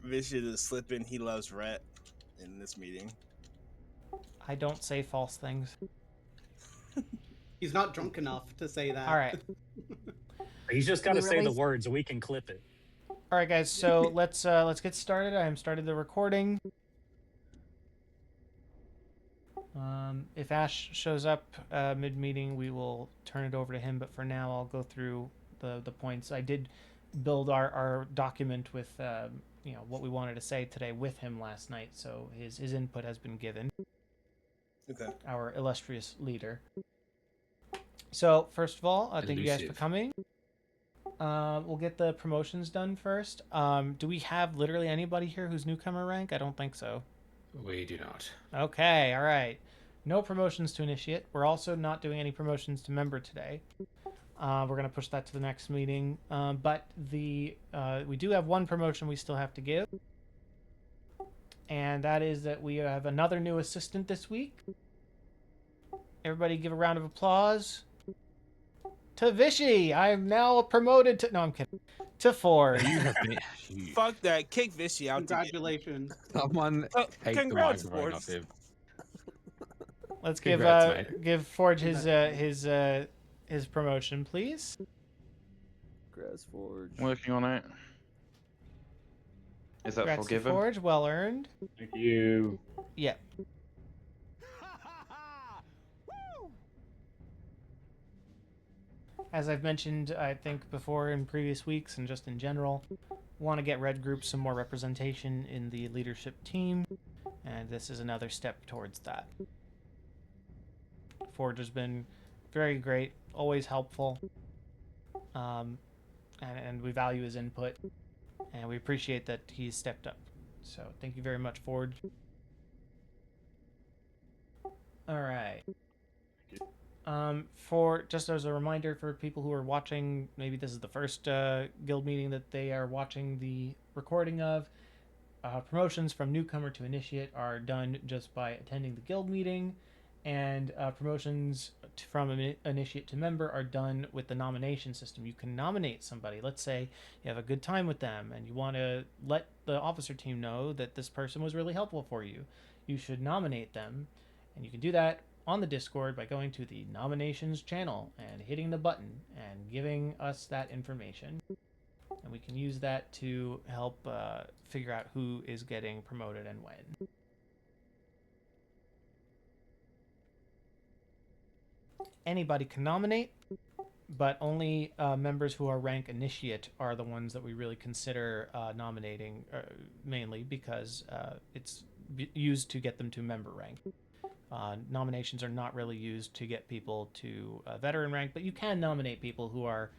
Vishy to slip in he loves Rhett in this meeting. I don't say false things. He's not drunk enough to say that. All right. He's just got to say the released- words and we can clip it. All right, guys. So let's get started. I am started the recording. If Ash shows up mid-meeting, we will turn it over to him. But for now, I'll go through the points. I did build our document with what we wanted to say today with him last night, so his input has been given. Okay. Our illustrious leader. So first of all, thank you guys for coming. We'll get the promotions done first. Do we have literally anybody here who's newcomer rank? I don't think so. We do not. Okay, all right. No promotions to initiate. We're also not doing any promotions to member today. We're going to push that to the next meeting. But we do have one promotion we still have to give. And that is that we have another new assistant this week. Everybody give a round of applause. To Vishy! I am now promoted to... No, I'm kidding. To Ford. You have been... Fuck that. Kick Vishy out. Congratulations. Someone take the Congrats, microphone Forge. off him. Let's Congrats, give Forge his promotion, please. Grass Forge. Working on it. Is that Congrats to forgiven? Forge, well earned. Thank you. Yep. As I've mentioned, I think before in previous weeks and just in general, want to get Red Group some more representation in the leadership team, and this is another step towards that. Forge has been very great, always helpful, and we value his input, and we appreciate that he's stepped up. So thank you very much, Forge. All right. For just as a reminder for people who are watching, maybe this is the first guild meeting that they are watching the recording of. Promotions from newcomer to initiate are done just by attending the guild meeting, and promotions from initiate to member are done with the nomination system. You can nominate somebody. Let's say you have a good time with them and you want to let the officer team know that this person was really helpful for you. You should nominate them, and you can do that on the Discord by going to the nominations channel and hitting the button and giving us that information. And we can use that to help figure out who is getting promoted and when. Anybody can nominate, but only members who are rank initiate are the ones that we really consider nominating, mainly because it's used to get them to member rank. Nominations are not really used to get people to veteran rank, but you can nominate people who are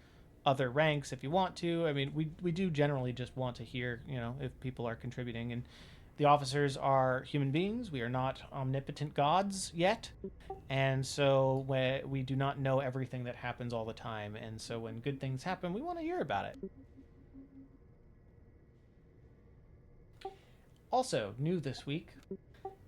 other ranks if you want to. I mean, we do generally just want to hear, if people are contributing. And the officers are human beings. We are not omnipotent gods yet. And so we do not know everything that happens all the time. And so when good things happen, we want to hear about it. Also, new this week,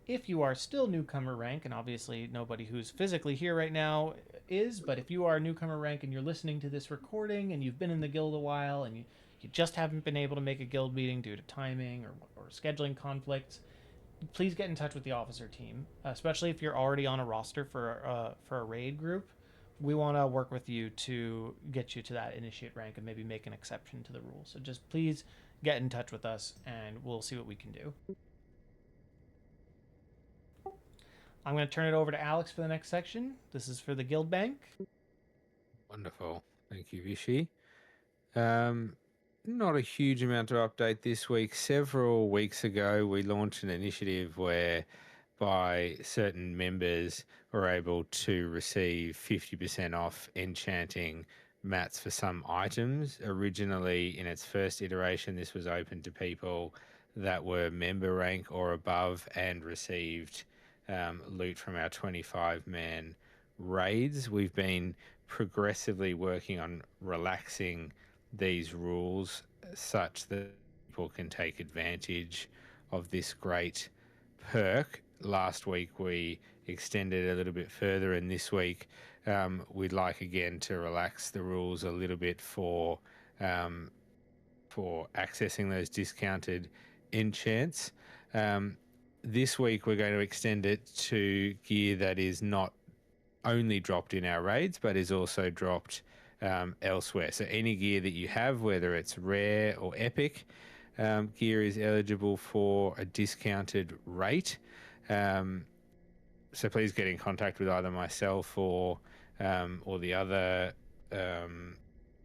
if you are still newcomer rank, and obviously nobody who's physically here right now is, but if you are newcomer rank and you're listening to this recording and you've been in the guild a while and you just haven't been able to make a guild meeting due to timing or scheduling conflicts, please get in touch with the officer team, especially if you're already on a roster for a raid group. We want to work with you to get you to that initiate rank and maybe make an exception to the rule. So just please get in touch with us and we'll see what we can do. I'm going to turn it over to Alex for the next section. This is for the Guild Bank. Wonderful. Thank you, Vishy. Not a huge amount of update this week. Several weeks ago, we launched an initiative whereby certain members were able to receive 50% off enchanting mats for some items. Originally, in its first iteration, this was open to people that were member rank or above and received loot from our 25-man raids. We've been progressively working on relaxing these rules such that people can take advantage of this great perk. Last week we extended a little bit further, and this week we'd like again to relax the rules a little bit for for accessing those discounted enchants. This week we're going to extend it to gear that is not only dropped in our raids, but is also dropped elsewhere. So any gear that you have, whether it's rare or epic, gear is eligible for a discounted rate. So please get in contact with either myself or the other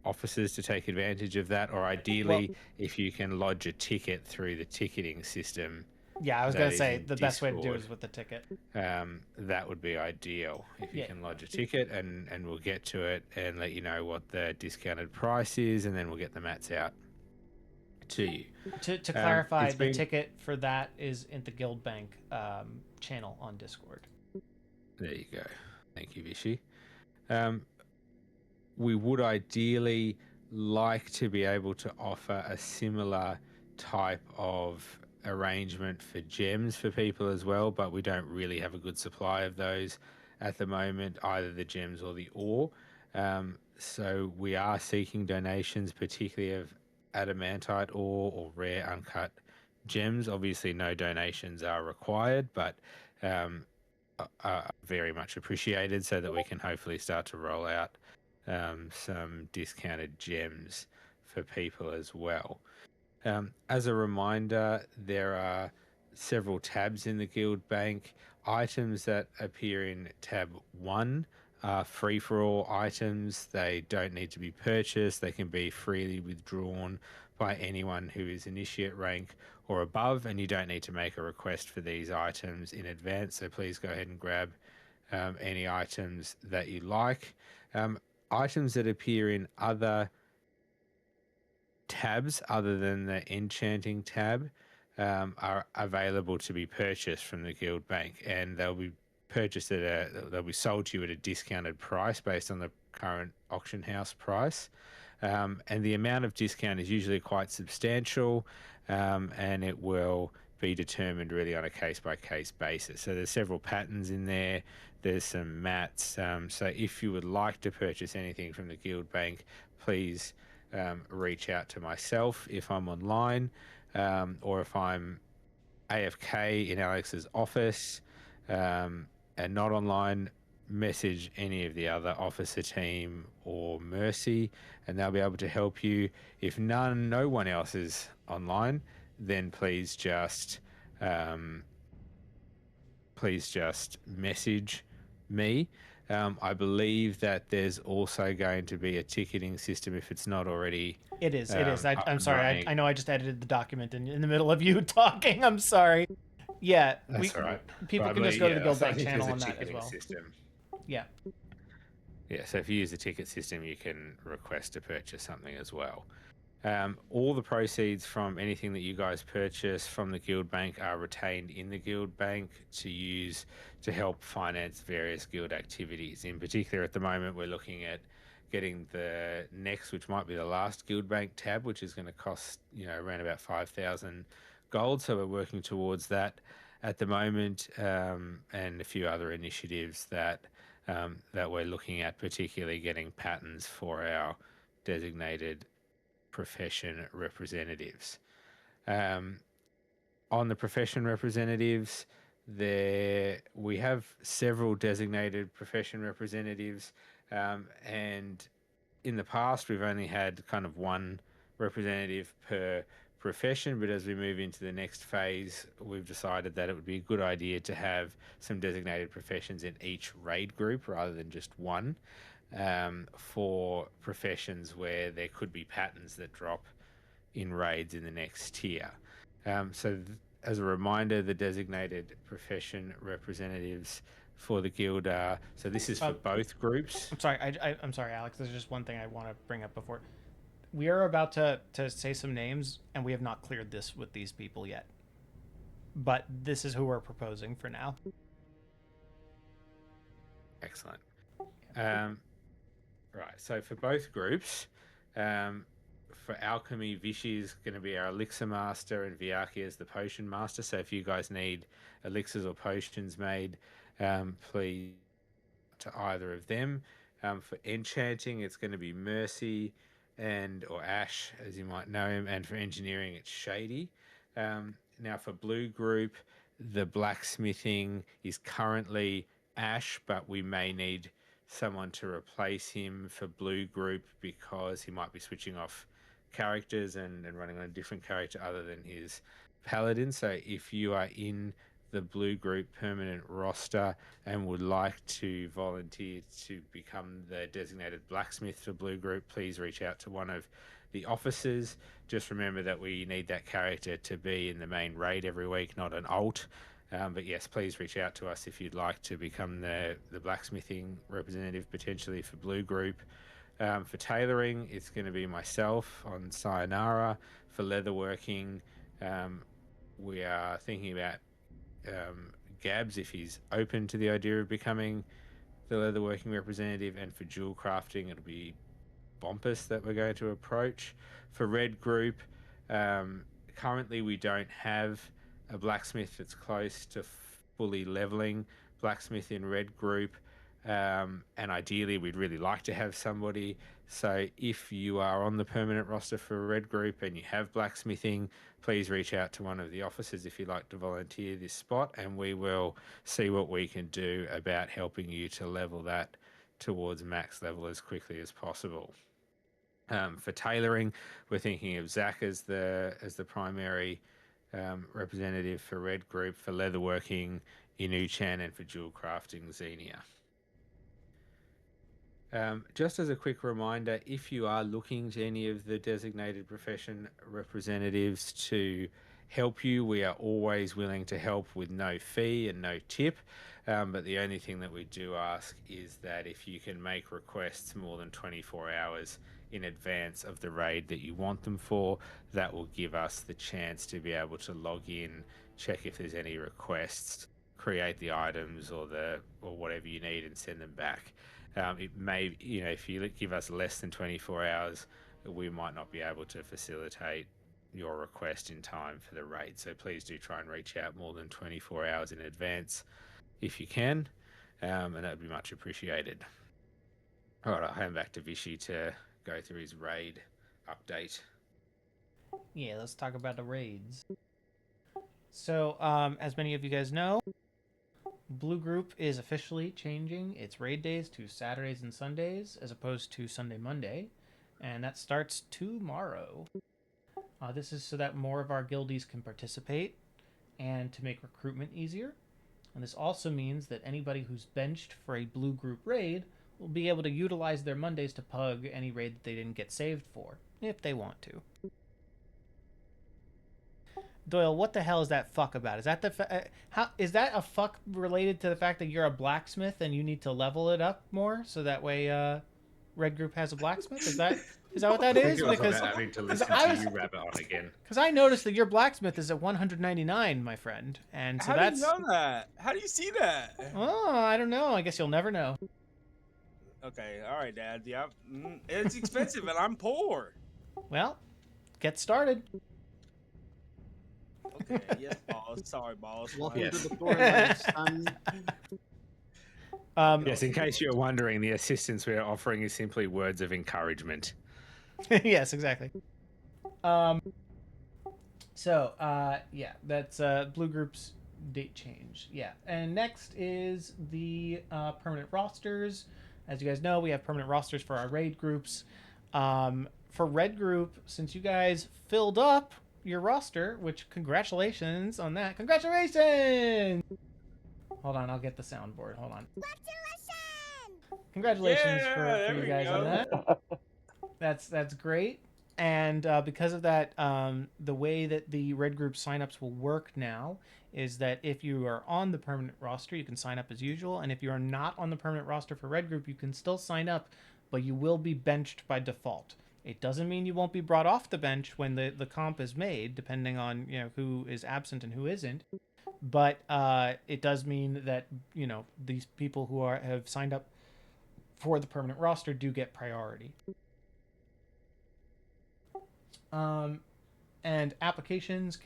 officers to take advantage of that, or ideally, if you can lodge a ticket through the ticketing system. Yeah, I was that going to is say in the best way to do it Discord, is with the ticket. that would be ideal if you Yeah. can lodge a ticket, and we'll get to it and let you know what the discounted price is, and then we'll get the mats out to you. To clarify, it's the been- ticket for that is in the Guild Bank channel on Discord. There you go. Thank you, Vishy. We would ideally like to be able to offer a similar type of arrangement for gems for people as well, but we don't really have a good supply of those at the moment, either the gems or the ore. So we are seeking donations, particularly of adamantite ore or rare uncut gems. Obviously, no donations are required, but are very much appreciated, so that we can hopefully start to roll out some discounted gems for people as well. As a reminder, there are several tabs in the Guild Bank. Items that appear in tab 1 are free-for-all items. They don't need to be purchased. They can be freely withdrawn by anyone who is initiate rank or above, and you don't need to make a request for these items in advance. So please go ahead and grab any items that you like. Items that appear in other tabs other than the enchanting tab are available to be purchased from the Guild Bank, and they'll be purchased they'll be sold to you at a discounted price based on the current auction house price. And the amount of discount is usually quite substantial, and it will be determined really on a case-by-case basis. So there's several patterns in there. There's some mats. So if you would like to purchase anything from the Guild Bank, please reach out to myself if I'm online, or if I'm AFK in Alex's office and not online, message any of the other officer team or Mercy, and they'll be able to help you. If no one else is online, then please just message me. I believe that there's also going to be a ticketing system if it's not already. It is. up I'm and sorry. running. I know I just edited the document in the middle of you talking. I'm sorry. Yeah, That's all right. People But can I just go to the believe- Guild so I Bank think channel there's a on that as ticketing well. System. Yeah. Yeah, so if you use the ticket system, you can request to purchase something as well. All the proceeds from anything that you guys purchase from the Guild Bank are retained in the Guild Bank to use to help finance various guild activities. In particular, at the moment, we're looking at getting the next, which might be the last Guild Bank tab, which is going to cost around about 5,000 gold. So we're working towards that at the moment, and a few other initiatives that we're looking at, particularly getting patterns for our designated profession representatives. On the profession representatives, we have several designated profession representatives, and in the past we've only had kind of one representative per profession, but as we move into the next phase, we've decided that it would be a good idea to have some designated professions in each raid group rather than just one, for professions where there could be patterns that drop in raids in the next tier. As a reminder, the designated profession representatives for the guild are, so this is for both groups. I'm sorry. I'm sorry, Alex. There's just one thing I want to bring up before. We are about to say some names, and we have not cleared this with these people yet. But this is who we're proposing for now. Excellent. Right, so for both groups, for alchemy, Vishy is going to be our elixir master and Viaki is the potion master. So if you guys need elixirs or potions made, please to either of them. For enchanting, it's going to be Mercy, or Ash, as you might know him, and for engineering, it's Shady. Now for Blue Group, the blacksmithing is currently Ash, but we may need someone to replace him for Blue Group because he might be switching off characters and running on a different character other than his paladin. So if you are in the Blue Group permanent roster and would like to volunteer to become the designated blacksmith for Blue Group, please reach out to one of the officers. Just remember that we need that character to be in the main raid every week, not an alt. But yes, please reach out to us if you'd like to become the blacksmithing representative potentially for Blue Group. For tailoring, it's going to be myself on Sayonara. For leatherworking, we are thinking about Gabs if he's open to the idea of becoming the leatherworking representative, and for jewel crafting, it'll be Bompus that we're going to approach. For Red Group, currently we don't have a blacksmith that's close to fully leveling blacksmith in Red Group, and ideally we'd really like to have somebody. So if you are on the permanent roster for Red Group and you have blacksmithing, please reach out to one of the officers if you'd like to volunteer this spot, and we will see what we can do about helping you to level that towards max level as quickly as possible. For tailoring, we're thinking of Zach as the primary representative for Red Group. For leatherworking, Inu-chan, and for jewel crafting, Xenia. Just as a quick reminder, if you are looking to any of the designated profession representatives to help you, we are always willing to help with no fee and no tip. But the only thing that we do ask is that if you can make requests more than 24 hours in advance of the raid that you want them for, that will give us the chance to be able to log in, check if there's any requests, create the items or whatever you need, and send them back. It may, if you give us less than 24 hours, we might not be able to facilitate your request in time for the raid. So please do try and reach out more than 24 hours in advance if you can, and that would be much appreciated. All right, I'll hand back to Vishy to go through his raid update. Yeah, let's talk about the raids. So, as many of you guys know, Blue Group is officially changing its raid days to Saturdays and Sundays as opposed to Sunday, Monday, and that starts tomorrow. This is so that more of our guildies can participate and to make recruitment easier. And this also means that anybody who's benched for a Blue Group raid will be able to utilize their Mondays to pug any raid that they didn't get saved for, if they want to. Doyle, what the hell is that fuck about? Is that is that a fuck related to the fact that you're a blacksmith and you need to level it up more so that way Red Group has a blacksmith? Is that what that is? Because having to listen to you rabbit on again. Because I noticed that your blacksmith is at 199, my friend, and so How do you know that? How do you see that? Oh, I don't know. I guess you'll never know. Okay, all right, Dad. Yeah, it's expensive and I'm poor. Well, get started. Okay, yes, boss. Sorry, boss. Welcome Yes. to the Thorn Life, son. Yes, in case you're wondering, the assistance we are offering is simply words of encouragement. Yes, exactly. Yeah, that's Blue Group's date change. Yeah, and next is the permanent rosters. As you guys know, we have permanent rosters for our raid groups. For Red Group, since you guys filled up your roster, which congratulations on that. Congratulations! Hold on, I'll get the soundboard. Hold on. Congratulations for you guys on that. That's great. And because of that, the way that the Red Group signups will work now is that if you are on the permanent roster, you can sign up as usual. And if you are not on the permanent roster for Red Group, you can still sign up, but you will be benched by default. It doesn't mean you won't be brought off the bench when the comp is made, depending on who is absent and who isn't. But it does mean that these people who have signed up for the permanent roster do get priority. And applications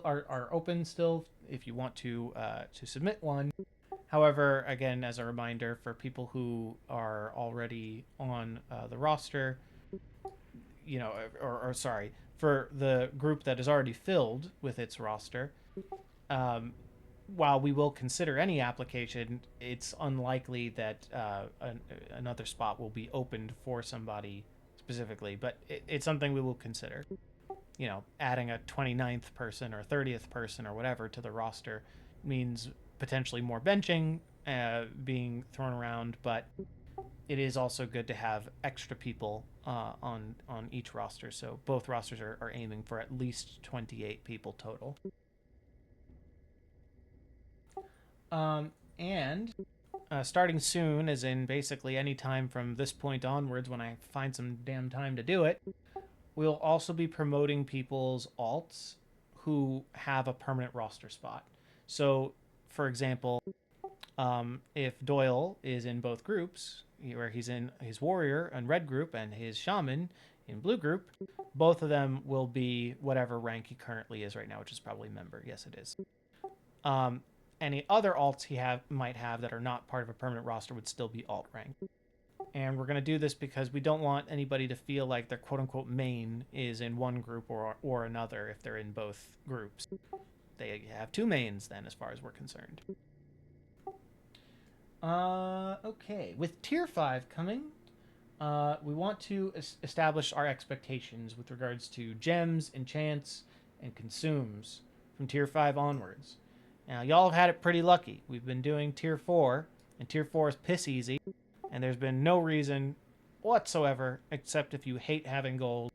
are open still if you want to submit one. However, again, as a reminder for people who are already on the roster, or sorry, for the group that is already filled with its roster, while we will consider any application, it's unlikely that another spot will be opened for somebody specifically, but it's something we will consider. Adding a 29th person or 30th person or whatever to the roster means potentially more benching being thrown around, but it is also good to have extra people on each roster. So both rosters are aiming for at least 28 people total. And starting soon, as in basically any time from this point onwards when I find some damn time to do it, we'll also be promoting people's alts who have a permanent roster spot. So, for example, if Doyle is in both groups, where he's in his warrior in red group and his shaman in blue group, both of them will be whatever rank he currently is right now, which is probably member. Yes, it is. Any other alts he might have that are not part of a permanent roster would still be alt rank. And we're going to do this because we don't want anybody to feel like their quote-unquote main is in one group or another if they're in both groups. They have two mains then, as far as we're concerned. Okay. With Tier 5 coming, we want to establish our expectations with regards to gems, enchants, and consumes from Tier 5 onwards. Now, y'all have had it pretty lucky. We've been doing Tier 4, and Tier 4 is piss easy, and there's been no reason whatsoever, except if you hate having gold,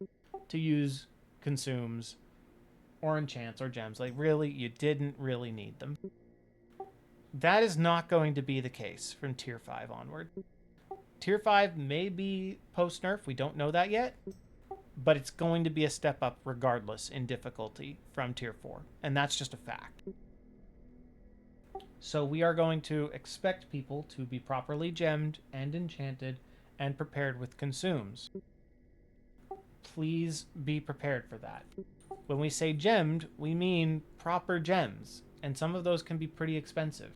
to use consumes or enchants or gems. Like, really, you didn't really need them. That is not going to be the case from Tier 5 onward. Tier 5 may be post-nerf, we don't know that yet, but it's going to be a step up regardless in difficulty from Tier 4, and that's just a fact. So we are going to expect people to be properly gemmed and enchanted and prepared with consumes. Please be prepared for that. When we say gemmed, we mean proper gems, and some of those can be pretty expensive.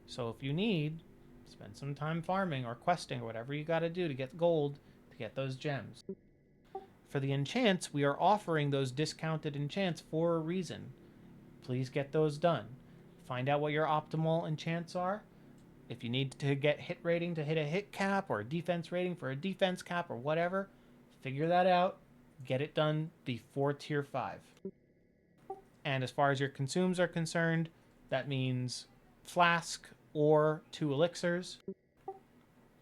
So if you need, spend some time farming or questing or whatever you got to do to get gold to get those gems. For the enchants, we are offering those discounted enchants for a reason. Please get those done. Find out what your optimal enchants are. If you need to get hit rating to hit a hit cap or a defense rating for a defense cap or whatever, figure that out. Get it done before Tier 5. And as far as your consumes are concerned, that means flask or 2 elixirs,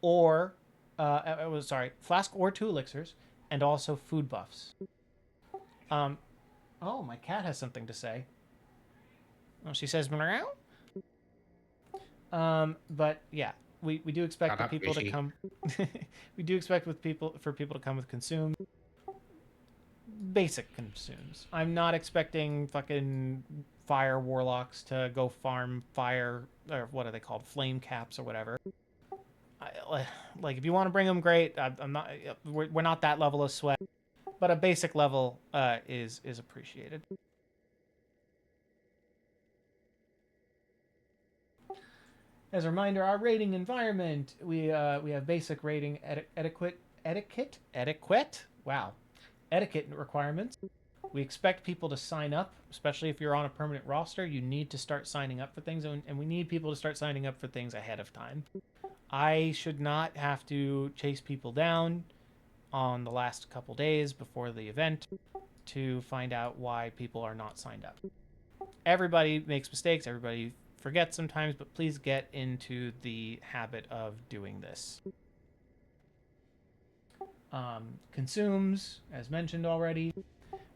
or flask or 2 elixirs, and also food buffs. Oh, my cat has something to say. Oh, she says meow. But yeah, we do expect the people to come. We do expect for people to come with consume. Basic consumes. I'm not expecting fucking fire warlocks to go farm fire, or what are they called, flame caps or whatever. Like if you want to bring them, great. I'm not. We're not that level of sweat, but a basic level is appreciated. As a reminder, our rating environment, we have basic rating etiquette. Wow. Etiquette requirements. We expect people to sign up, especially if you're on a permanent roster. You need to start signing up for things, and we need people to start signing up for things ahead of time. I should not have to chase people down on the last couple days before the event to find out why people are not signed up. Everybody makes mistakes, everybody forgets sometimes, but please get into the habit of doing this. Consumes, as mentioned already.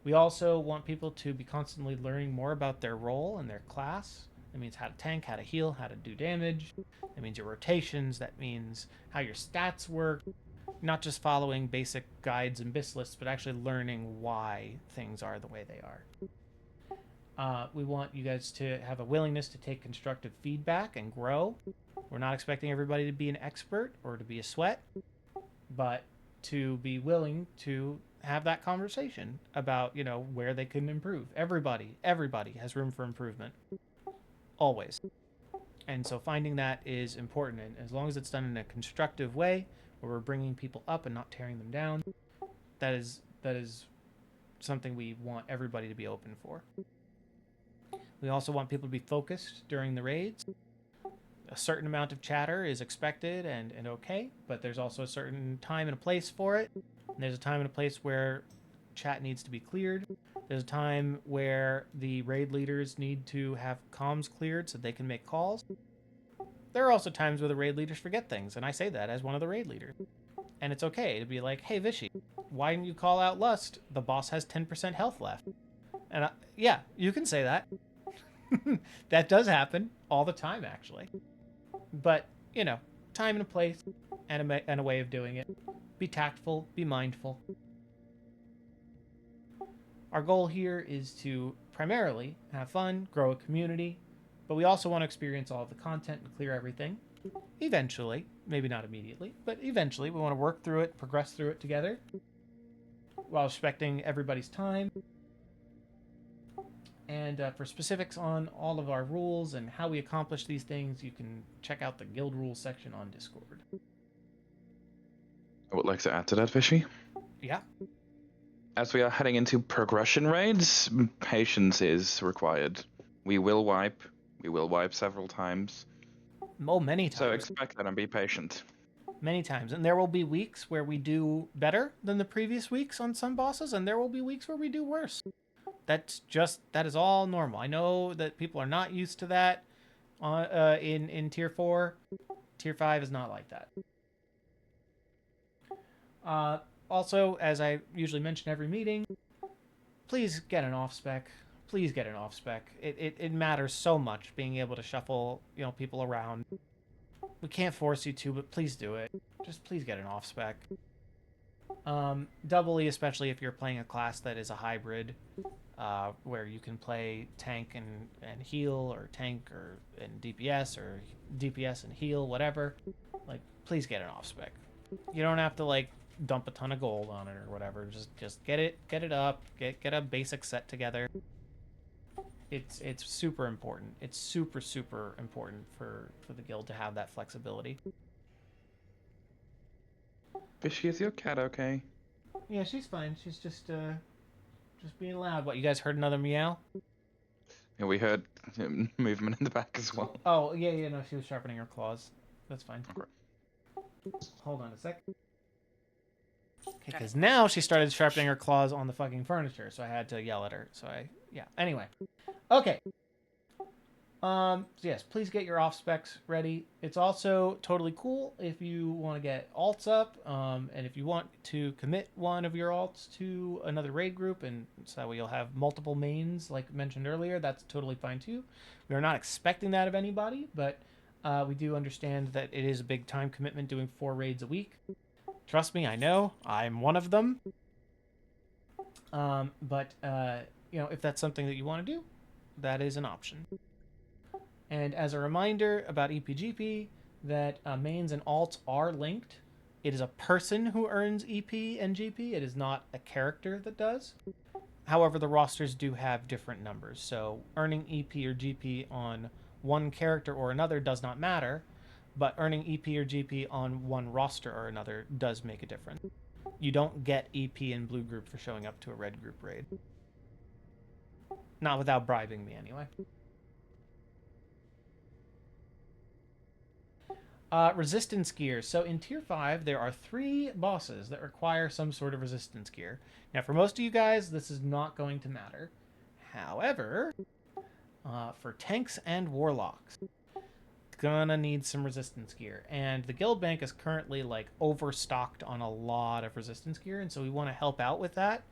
We also want people to be constantly learning more about their role and their class. That means how to tank, how to heal, how to do damage. That means your rotations. That means how your stats work. Not just following basic guides and BIS lists, but actually learning why things are the way they are. We want you guys to have a willingness to take constructive feedback and grow. We're not expecting everybody to be an expert or to be a sweat, but to be willing to have that conversation about, where they can improve. Everybody has room for improvement. Always. And so finding that is important. And as long as it's done in a constructive way, where we're bringing people up and not tearing them down, that is that is something we want everybody to be open for. We also want people to be focused during the raids. A certain amount of chatter is expected and okay, but there's also a certain time and a place for it. And there's a time and a place where chat needs to be cleared. There's a time where the raid leaders need to have comms cleared so they can make calls. There are also times where the raid leaders forget things, and I say that as one of the raid leaders. And it's okay to be like, hey, Vishy, why didn't you call out Lust? The boss has 10% health left. And yeah, you can say that. That does happen all the time, actually. But, you know, time and a place and a way of doing it. Be tactful, be mindful. Our goal here is to primarily have fun, grow a community, but we also want to experience all of the content and clear everything. Eventually, maybe not immediately, but eventually we want to work through it, progress through it together while respecting everybody's time. And for specifics on all of our rules and how we accomplish these things, you can check out the guild rules section on Discord. I would like to add to that, Vishy. Yeah. As we are heading into progression raids, patience is required. We will wipe several times. Oh, many times. So expect that and be patient. Many times. And there will be weeks where we do better than the previous weeks on some bosses, and there will be weeks where we do worse. That is all normal. I know that people are not used to that in Tier 4. Tier 5 is not like that. Also, as I usually mention every meeting, please get an off-spec. Please get an off-spec. It matters so much being able to shuffle, people around. We can't force you to, but please do it. Just please get an off-spec. Doubly, especially if you're playing a class that is a hybrid, where you can play tank and heal, or tank and DPS, or DPS and heal, whatever. Like, please get an off-spec. You don't have to, dump a ton of gold on it or whatever. Just get it up, get a basic set together. It's super important. It's super, super important for the guild to have that flexibility. Vishy, is your cat okay? Yeah, she's fine. She's just being loud. What, you guys heard another meow? Yeah, we heard movement in the back as well. Oh, yeah, no, she was sharpening her claws. That's fine. Okay. Hold on a sec. Okay, because now she started sharpening her claws on the fucking furniture, so I had to yell at her. Yeah. Anyway. Okay. So yes, please get your off specs ready. It's also totally cool if you want to get alts up, and if you want to commit one of your alts to another raid group, and so that way you'll have multiple mains, like mentioned earlier. That's totally fine too. We are not expecting that of anybody, but we do understand that it is a big time commitment doing 4 raids a week. Trust me, I know. I'm one of them. But if that's something that you want to do, that is an option. And as a reminder about EPGP, that mains and alts are linked. It is a person who earns EP and GP. It is not a character that does. However, the rosters do have different numbers. So earning EP or GP on one character or another does not matter. But earning EP or GP on one roster or another does make a difference. You don't get EP in blue group for showing up to a red group raid. Not without bribing me, anyway. Resistance gear. So in Tier 5, there are 3 bosses that require some sort of resistance gear. Now, for most of you guys, this is not going to matter. However, for tanks and warlocks, gonna need some resistance gear, and the guild bank is currently overstocked on a lot of resistance gear, and so we want to help out with that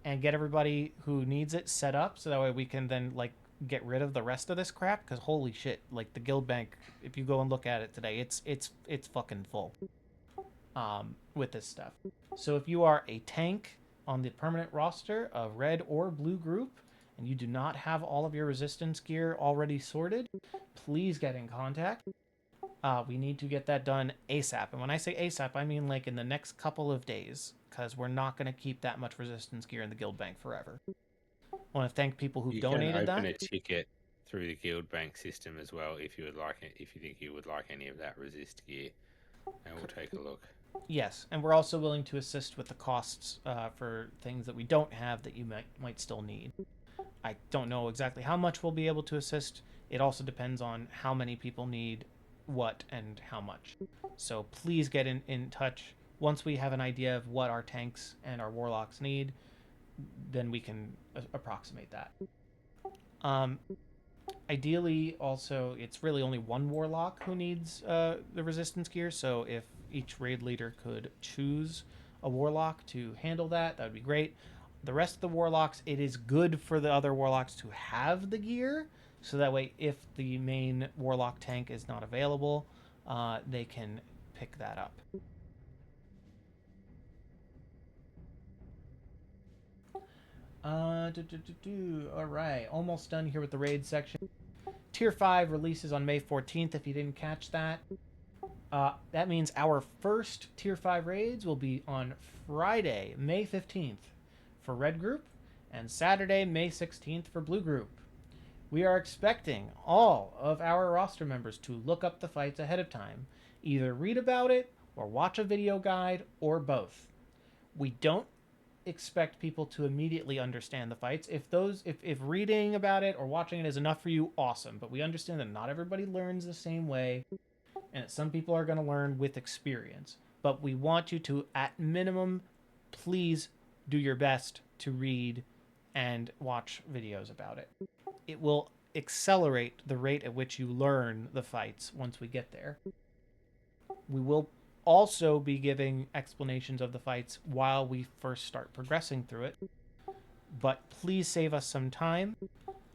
and get everybody who needs it set up so that way we can then get rid of the rest of this crap, because holy shit, the guild bank, if you go and look at it today, it's fucking full with this stuff. So if you are a tank on the permanent roster of red or blue group and you do not have all of your resistance gear already sorted, please get in contact. We need to get that done ASAP. And when I say ASAP, I mean in the next couple of days, because we're not going to keep that much resistance gear in the guild bank forever. I want to thank people who donated that. You can open a ticket through the guild bank system as well if you would like it, if you think you would like any of that resist gear, and we'll take a look. Yes, and we're also willing to assist with the costs for things that we don't have that you might still need. I don't know exactly how much we'll be able to assist. It also depends on how many people need what and how much. So please get in touch. Once we have an idea of what our tanks and our warlocks need, then we can approximate that. Ideally, also, it's really only one warlock who needs the resistance gear, so if each raid leader could choose a warlock to handle that, that would be great. The rest of the warlocks, it is good for the other warlocks to have the gear, so that way if the main warlock tank is not available, they can pick that up. Alright, almost done here with the raid section. Tier 5 releases on May 14th, if you didn't catch that. That means our first Tier 5 raids will be on Friday, May 15th for Red Group, and Saturday, May 16th for Blue Group. We are expecting all of our roster members to look up the fights ahead of time, either read about it, or watch a video guide, or both. We don't expect people to immediately understand the fights. If reading about it or watching it is enough for you, awesome. But we understand that not everybody learns the same way, and that some people are going to learn with experience. But we want you to, at minimum, please do your best to read and watch videos about it. It will accelerate the rate at which you learn the fights once we get there. We will also be giving explanations of the fights while we first start progressing through it. But please save us some time.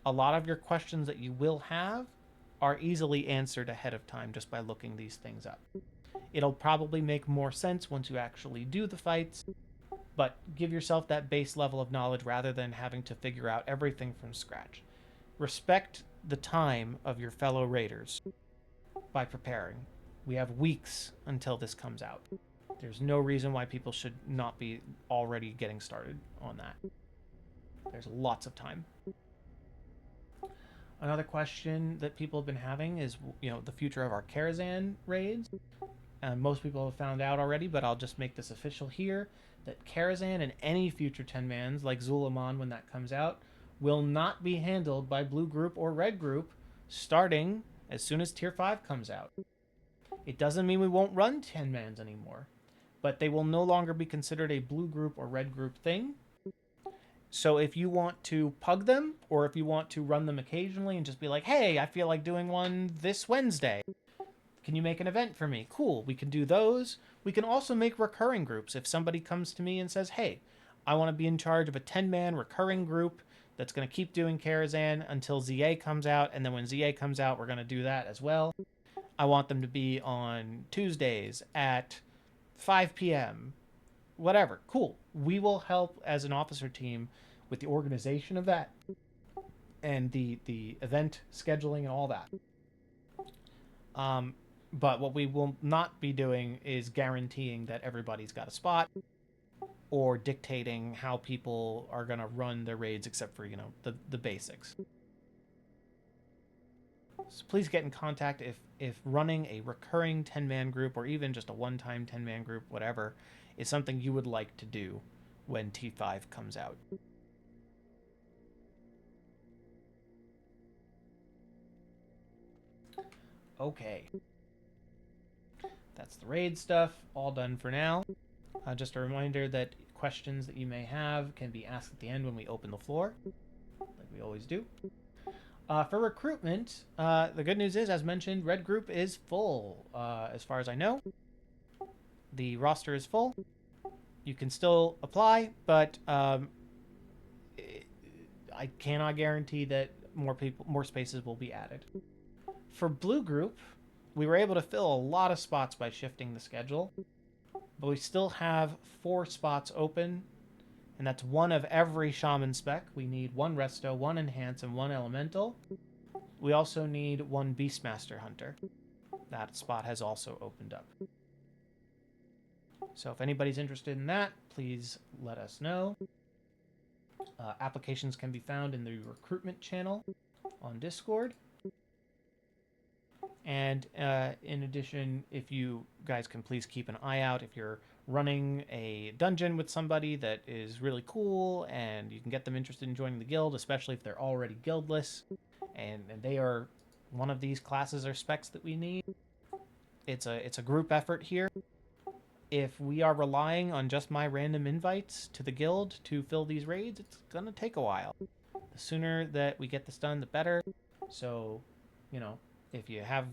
A lot of your questions that you will have are easily answered ahead of time just by looking these things up. It'll probably make more sense once you actually do the fights, but give yourself that base level of knowledge rather than having to figure out everything from scratch. Respect the time of your fellow raiders by preparing. We have weeks until this comes out. There's no reason why people should not be already getting started on that. There's lots of time. Another question that people have been having is, the future of our Karazhan raids. Most people have found out already, but I'll just make this official here, that Karazhan and any future 10-mans, like Zulaman when that comes out, will not be handled by Blue Group or Red Group starting as soon as Tier 5 comes out. It doesn't mean we won't run 10-mans anymore, but they will no longer be considered a Blue Group or Red Group thing. So if you want to pug them, or if you want to run them occasionally and just be like, hey, I feel like doing one this Wednesday, can you make an event for me? Cool, we can do those. We can also make recurring groups. If somebody comes to me and says, hey, I want to be in charge of a 10-man recurring group that's going to keep doing Karazhan until ZA comes out, and then when ZA comes out, we're going to do that as well. I want them to be on Tuesdays at 5 p.m. Whatever. Cool. We will help as an officer team with the organization of that and the event scheduling and all that. But what we will not be doing is guaranteeing that everybody's got a spot or dictating how people are going to run their raids except for, the basics. So please get in contact if running a recurring 10-man group or even just a one-time 10-man group, whatever, is something you would like to do when T5 comes out. Okay. That's the raid stuff, all done for now. Just a reminder that questions that you may have can be asked at the end when we open the floor, like we always do. For recruitment, the good news is, as mentioned, Red Group is full. As far as I know, the roster is full. You can still apply, but I cannot guarantee that more spaces will be added. For Blue Group, we were able to fill a lot of spots by shifting the schedule, but we still have 4 spots open, and that's 1 of every Shaman spec. We need 1 Resto, 1 Enhance, and 1 Elemental. We also need 1 Beastmaster Hunter. That spot has also opened up. So if anybody's interested in that, please let us know. Applications can be found in the recruitment channel on Discord. And in addition, if you guys can please keep an eye out if you're running a dungeon with somebody that is really cool and you can get them interested in joining the guild, especially if they're already guildless and they are one of these classes or specs that we need. It's a group effort here. If we are relying on just my random invites to the guild to fill these raids, it's gonna take a while. The sooner that we get this done, the better. So, if you have,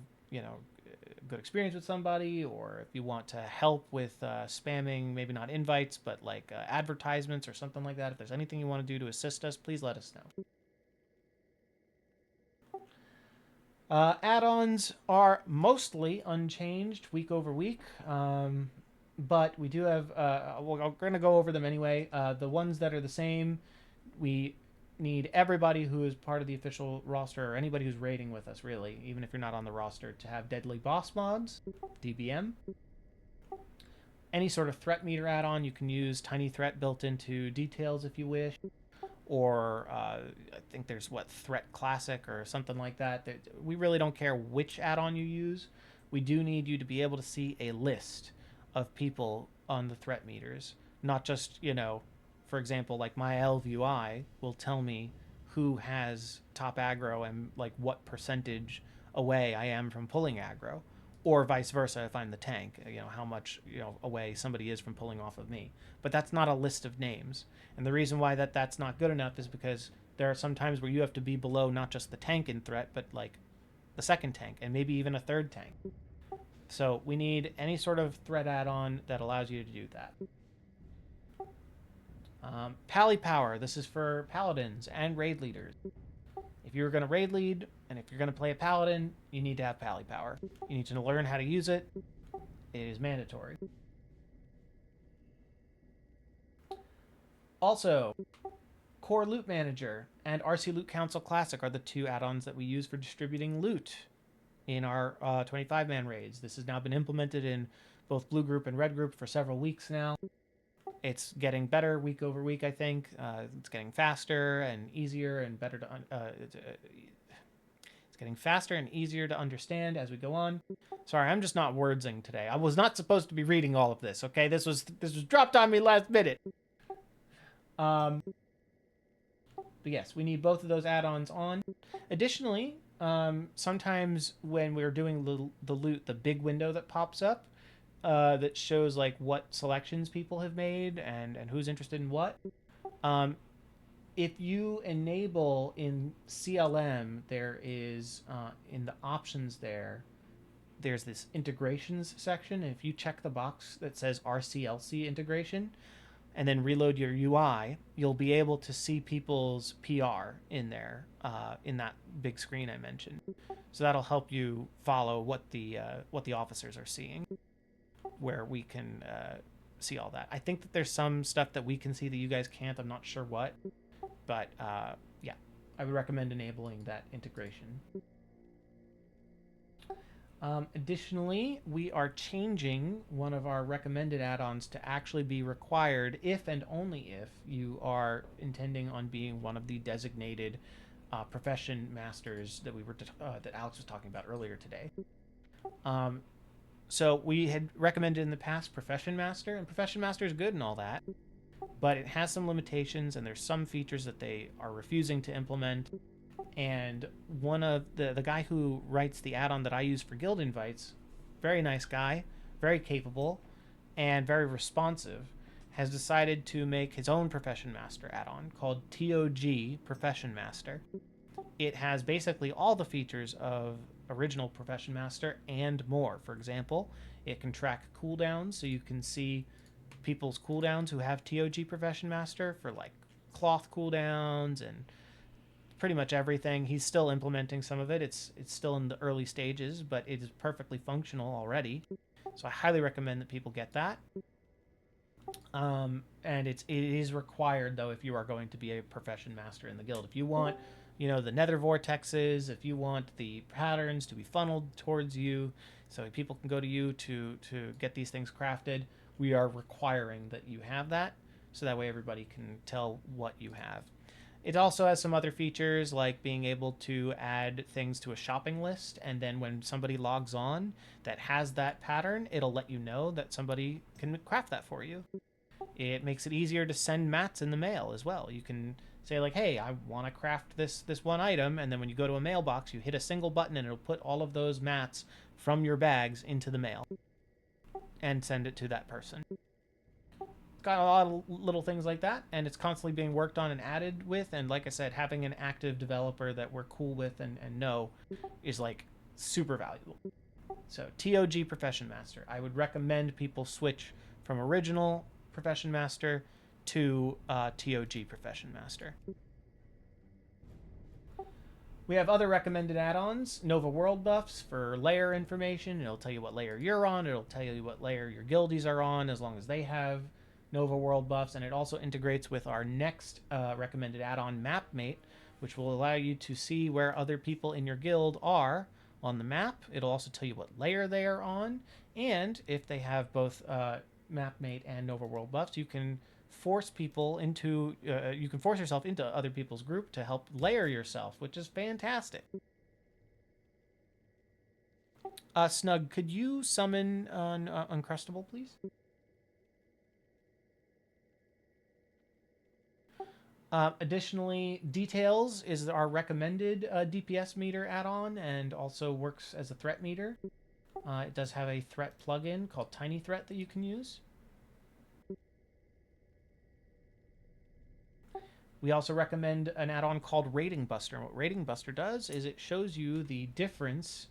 good experience with somebody, or if you want to help with spamming, maybe not invites, but like advertisements or something like that, if there's anything you want to do to assist us, please let us know. Add-ons are mostly unchanged week over week, but we do have, we're going to go over them anyway. The ones that are the same, we need everybody who is part of the official roster, or anybody who's raiding with us, really, even if you're not on the roster, to have Deadly Boss mods, DBM. Any sort of threat meter add-on, you can use Tiny Threat built into details if you wish. Or I think there's Threat Classic or something like that. We really don't care which add-on you use. We do need you to be able to see a list of people on the threat meters, not just, for example, like my LVUI will tell me who has top aggro and like what percentage away I am from pulling aggro, or vice versa if I'm the tank, how much away somebody is from pulling off of me. But that's not a list of names. And the reason why that's not good enough is because there are some times where you have to be below not just the tank in threat, but like the second tank and maybe even a third tank. So we need any sort of threat add-on that allows you to do that. Pally Power. This is for paladins and raid leaders. If you're going to raid lead and if you're going to play a paladin, you need to have Pally Power. You need to learn how to use it. It is mandatory. Also, Core Loot Manager and RC Loot Council Classic are the two add-ons that we use for distributing loot in our 25-man raids. This has now been implemented in both Blue Group and Red Group for several weeks now. It's getting better week over week, I think. It's getting faster and easier and better to... it's getting faster and easier to understand as we go on. Sorry, I'm just not wordsing today. I was not supposed to be reading all of this, okay? This was dropped on me last minute. But yes, we need both of those add-ons on. Additionally, sometimes when we're doing the loot, the big window that pops up, that shows like what selections people have made and who's interested in what. If you enable in CLM, there is in the options there's this integrations section. And if you check the box that says RCLC integration and then reload your UI, you'll be able to see people's PR in there, in that big screen I mentioned. So that'll help you follow what the officers are seeing, where we can see all that. I think that there's some stuff that we can see that you guys can't. I'm not sure what, but yeah, I would recommend enabling that integration. Additionally, we are changing one of our recommended add-ons to actually be required if and only if you are intending on being one of the designated profession masters that that Alex was talking about earlier today. So we had recommended in the past Profession Master, and Profession Master is good and all that, but it has some limitations and there's some features that they are refusing to implement. And one of the guy who writes the add-on that I use for guild invites, very nice guy, very capable, and very responsive, has decided to make his own Profession Master add-on called TOG Profession Master. It has basically all the features of original Profession Master and more. For example, it can track cooldowns, so you can see people's cooldowns who have TOG Profession Master for like cloth cooldowns and pretty much everything. He's still implementing some of it. It's still in the early stages, but it is perfectly functional already. So I highly recommend that people get that. And it is required though if you are going to be a Profession Master in the guild. If you want, the nether vortexes, if you want the patterns to be funneled towards you, so people can go to you to get these things crafted, we are requiring that you have that, so that way everybody can tell what you have. It also has some other features like being able to add things to a shopping list, and then when somebody logs on that has that pattern, it'll let you know that somebody can craft that for you. It makes it easier to send mats in the mail as well. You can say like, hey, I want to craft this one item, and then when you go to a mailbox, you hit a single button and it'll put all of those mats from your bags into the mail and send it to that person. Got a lot of little things like that, and it's constantly being worked on and added with, and like I said, having an active developer that we're cool with and know is like super valuable. So TOG Profession Master, I would recommend people switch from original Profession Master to TOG Profession Master. We have other recommended add-ons. Nova World buffs for layer information. It'll tell you what layer you're on. It'll tell you what layer your guildies are on as long as they have Nova World buffs. And it also integrates with our next recommended add-on, Mapmate, which will allow you to see where other people in your guild are on the map. It'll also tell you what layer they are on. And if they have both Mapmate and Nova World buffs, you can force people into you can force yourself into other people's group to help layer yourself, which is fantastic. Snug, could you summon Uncrustable, please? Additionally, Details is our recommended DPS meter add-on and also works as a threat meter. It does have a threat plugin called Tiny Threat that you can use. We also recommend an add-on called Rating Buster. And what Rating Buster does is it shows you the difference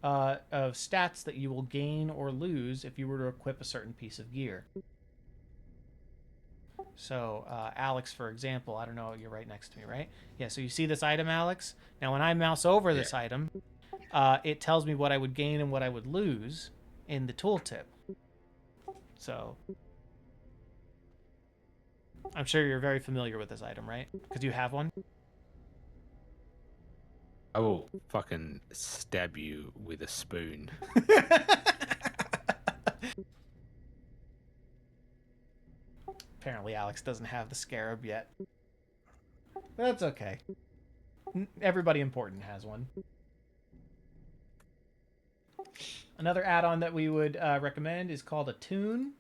of stats that you will gain or lose if you were to equip a certain piece of gear. So, Alex, for example, I don't know, you're right next to me, right? Yeah, so you see this item, Alex? Now, when I mouse over this item, it tells me what I would gain and what I would lose in the tooltip. So, I'm sure you're very familiar with this item, right? Because you have one? I will fucking stab you with a spoon. Apparently Alex doesn't have the scarab yet. But that's okay. Everybody important has one. Another add-on that we would recommend is called Attune.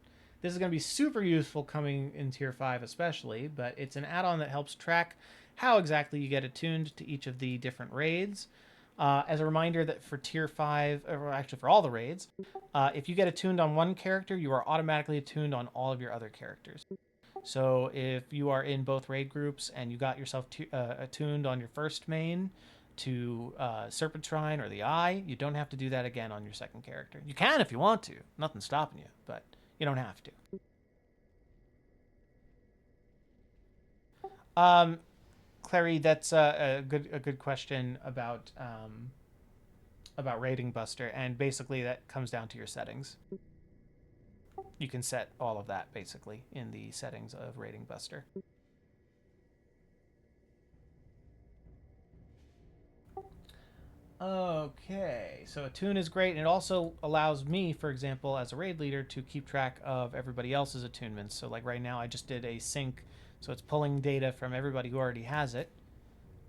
This is going to be super useful coming in Tier 5 especially, but it's an add-on that helps track how exactly you get attuned to each of the different raids. As a reminder that for Tier 5, or actually for all the raids, if you get attuned on one character, you are automatically attuned on all of your other characters. So if you are in both raid groups and you got yourself attuned on your first main to Serpent Shrine or the Eye, you don't have to do that again on your second character. You can if you want to. Nothing's stopping you, but you don't have to. Clary, that's a good question about Rating Buster, and basically that comes down to your settings. You can set all of that basically in the settings of Rating Buster. Okay, so Attune is great, and it also allows me, for example, as a raid leader, to keep track of everybody else's attunements. So like right now I just did a sync, so it's pulling data from everybody who already has it,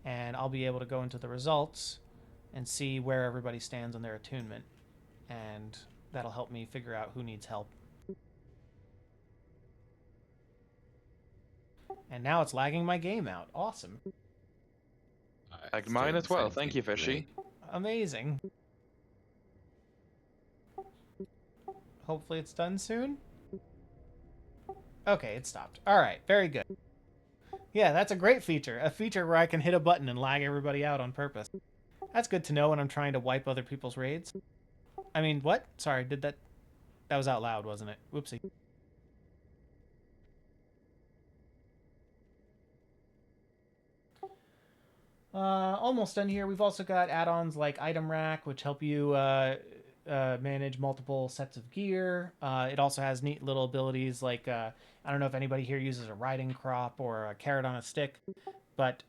and I'll be able to go into the results and see where everybody stands on their attunement, and that'll help me figure out who needs help. And now it's lagging my game out. Awesome. Like mine as well. Thank you, Fishy. Amazing. Hopefully it's done soon. Okay, it stopped. All right, very good. Yeah, that's a great feature. A feature where I can hit a button and lag everybody out on purpose. That's good to know when I'm trying to wipe other people's raids. I mean, what? Sorry, that was out loud, wasn't it? Whoopsie. Almost done here. We've also got add-ons like Item Rack, which help you manage multiple sets of gear. It also has neat little abilities like, I don't know if anybody here uses a riding crop or a carrot on a stick, but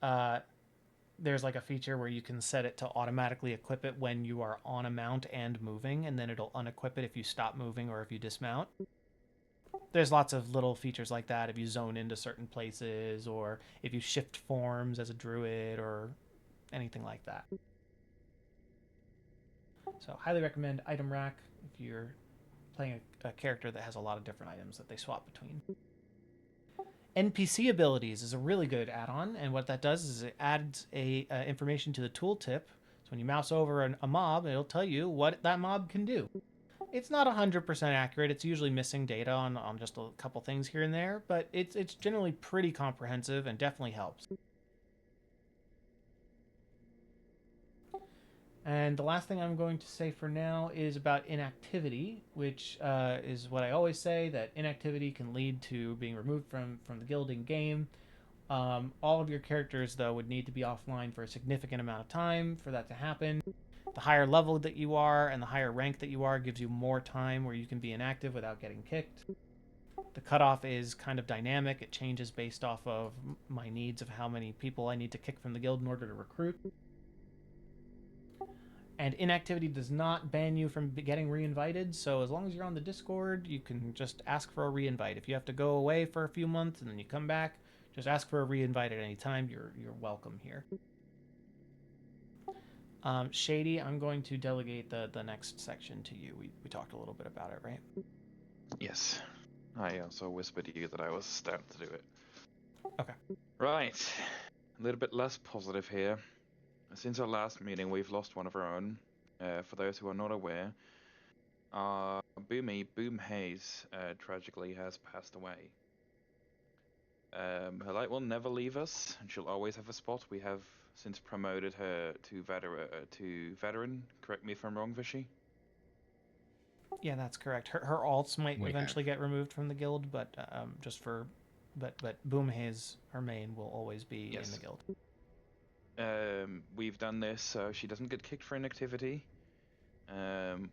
there's like a feature where you can set it to automatically equip it when you are on a mount and moving, and then it'll unequip it if you stop moving or if you dismount. there's lots of little features like that if you zone into certain places, or if you shift forms as a druid, or anything like that. So highly recommend Item Rack if you're playing a character that has a lot of different items that they swap between. NPC abilities is a really good add-on, and what that does is it adds information to the tooltip. So when you mouse over a mob, it'll tell you what that mob can do. It's not 100% accurate. It's usually missing data on just a couple things here and there, but it's generally pretty comprehensive and definitely helps. And the last thing I'm going to say for now is about inactivity, which is what I always say, that inactivity can lead to being removed from the guild in game. All of your characters, though, would need to be offline for a significant amount of time for that to happen. The higher level that you are and the higher rank that you are gives you more time where you can be inactive without getting kicked. The cutoff is kind of dynamic. It changes based off of my needs of how many people I need to kick from the guild in order to recruit. And inactivity does not ban you from getting reinvited, so as long as you're on the Discord, you can just ask for a reinvite. If you have to go away for a few months and then you come back, just ask for a reinvite at any time. You're welcome here. Shady, I'm going to delegate the next section to you. We talked a little bit about it, right? Yes. I also whispered to you that I was starting to do it. Okay. Right. A little bit less positive here. Since our last meeting, we've lost one of our own. For those who are not aware, Boom Hayes, tragically has passed away. Her light will never leave us, and she'll always have a spot. We have since promoted her to veteran. Correct me if I'm wrong, Vishy. Yeah, that's correct. Her alts might We eventually get removed from the guild, but but Boomhaze, her main, will always be in the guild. We've done this so she doesn't get kicked for inactivity.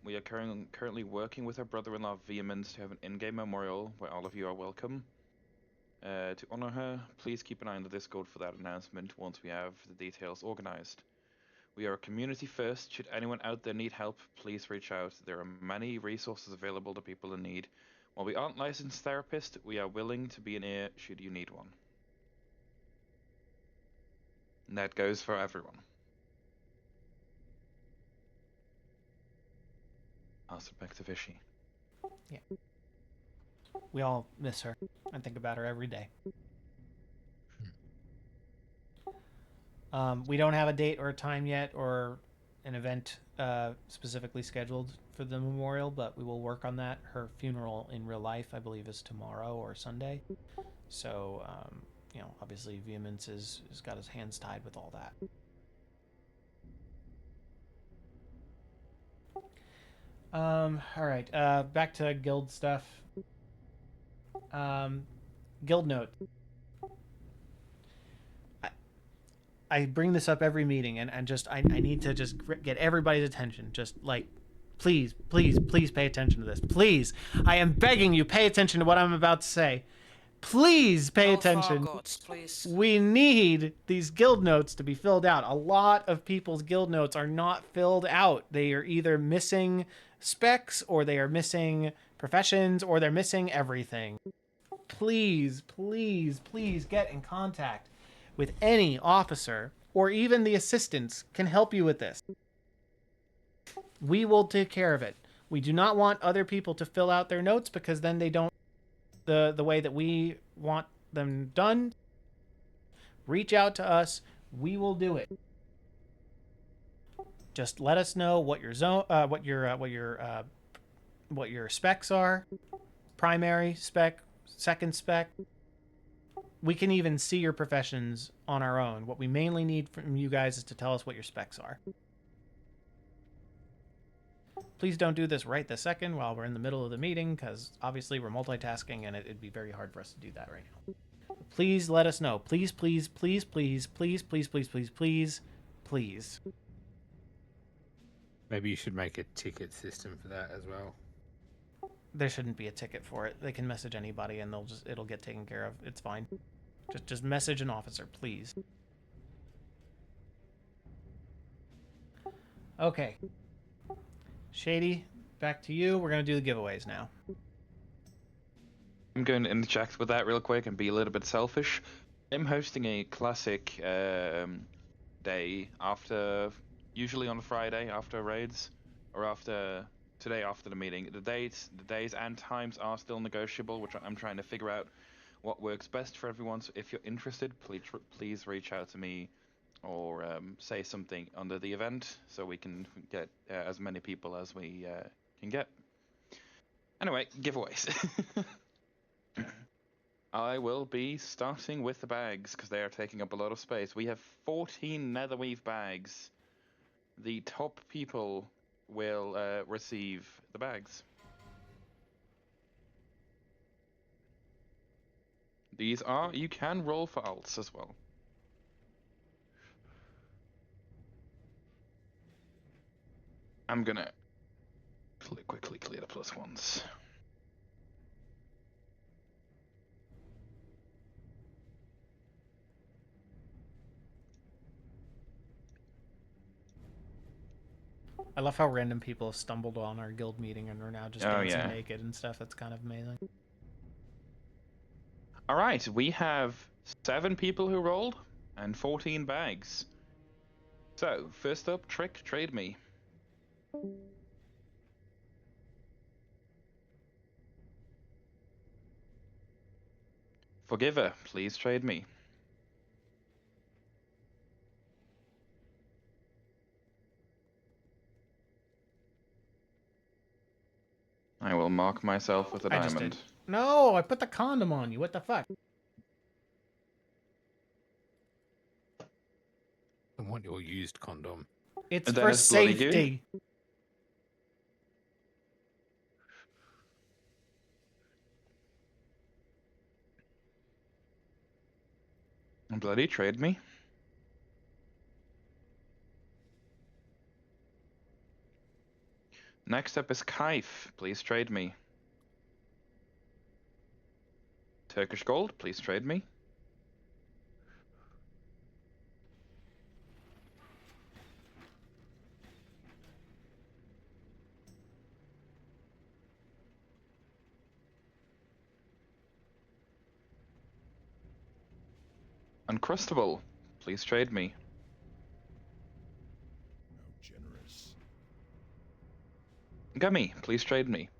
We are currently working with her brother-in-law Vehemence to have an in-game memorial where all of you are welcome. To honor her, please keep an eye on the Discord for that announcement once we have the details organized. We are a community first. Should anyone out there need help, please reach out. There are many resources available to people in need. While we aren't licensed therapists, we are willing to be an ear should you need one. And that goes for everyone. Pass it back to Vishy. Yeah. We all miss her and think about her every day. We don't have a date or a time yet or an event specifically scheduled for the memorial, but we will work on that. Her funeral in real life, I believe, is tomorrow or Sunday. So, obviously Vehemence has got his hands tied with all that. All right, back to guild stuff. Guild note. I bring this up every meeting, and just I need to just get everybody's attention. Just like, please pay attention to this. Please, I am begging you, pay attention to what I'm about to say. Please pay attention. Gods, please. We need these guild notes to be filled out. A lot of people's guild notes are not filled out. They are either missing specs, or they are missing professions, or they're missing everything. Please get in contact with any officer, or even the assistants can help you with this. We will take care of it. We do not want other people to fill out their notes, because then they don't the way that we want them done. Reach out to us. We will do it. Just let us know what your what your specs are. Primary spec, second spec. We can even see your professions on our own. What we mainly need from you guys is to tell us what your specs are. Please don't do this right this second while we're in the middle of the meeting, because obviously we're multitasking and it'd be very hard for us to do that right now. Please let us know. Please. Maybe you should make a ticket system for that as well. There shouldn't be a ticket for it. They can message anybody and it'll get taken care of. It's fine. Just message an officer, please. Okay. Shady, back to you. We're going to do the giveaways now. I'm going to interject with that real quick and be a little bit selfish. I'm hosting a classic day after, usually on a Friday after raids, or today after the meeting. The days and times are still negotiable, which I'm trying to figure out what works best for everyone. So if you're interested, please reach out to me or say something under the event so we can get as many people as we can get. Anyway, giveaways. I will be starting with the bags because they are taking up a lot of space. We have 14 netherweave bags. The top people will receive the bags. You can roll for alts as well. I'm gonna quickly clear the plus ones. I love how random people have stumbled on our guild meeting and are now just dancing naked and stuff. That's kind of amazing. All right, we have 7 people who rolled and 14 bags. So, first up, Trick, trade me. Forgiver, please trade me. I will mark myself with a I just diamond. did. No, I put the condom on you. What the fuck? I want your used condom. It's And then for it's bloody goo. safety. Bloody trade me. Next up is Kaif. Please trade me. Turkish gold. Please trade me. Uncrustable. Please trade me. How generous. Gummy. Please trade me.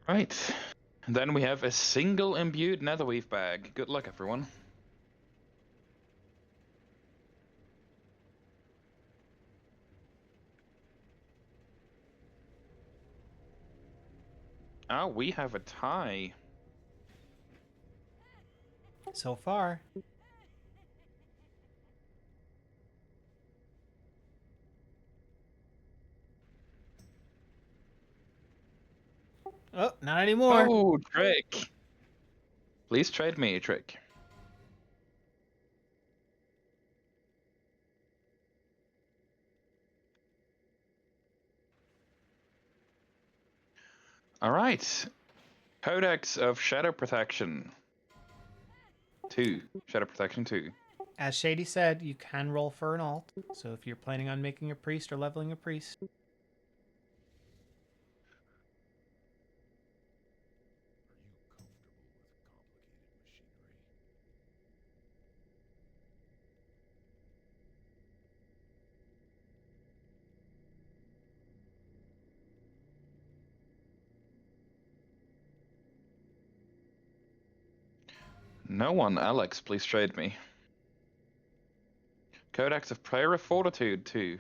Right. And then we have a single imbued netherweave bag. Good luck, everyone. Ah, we have a tie. So far. Oh, not anymore. Oh, Trick. Please trade me, Trick. All right. Codex of Shadow Protection. 2. Shadow Protection 2. As Shady said, you can roll for an alt. So if you're planning on making a priest or leveling a priest. Are you comfortable with complicated machinery? No one. Alex, please trade me. Codex of Prayer of Fortitude 2.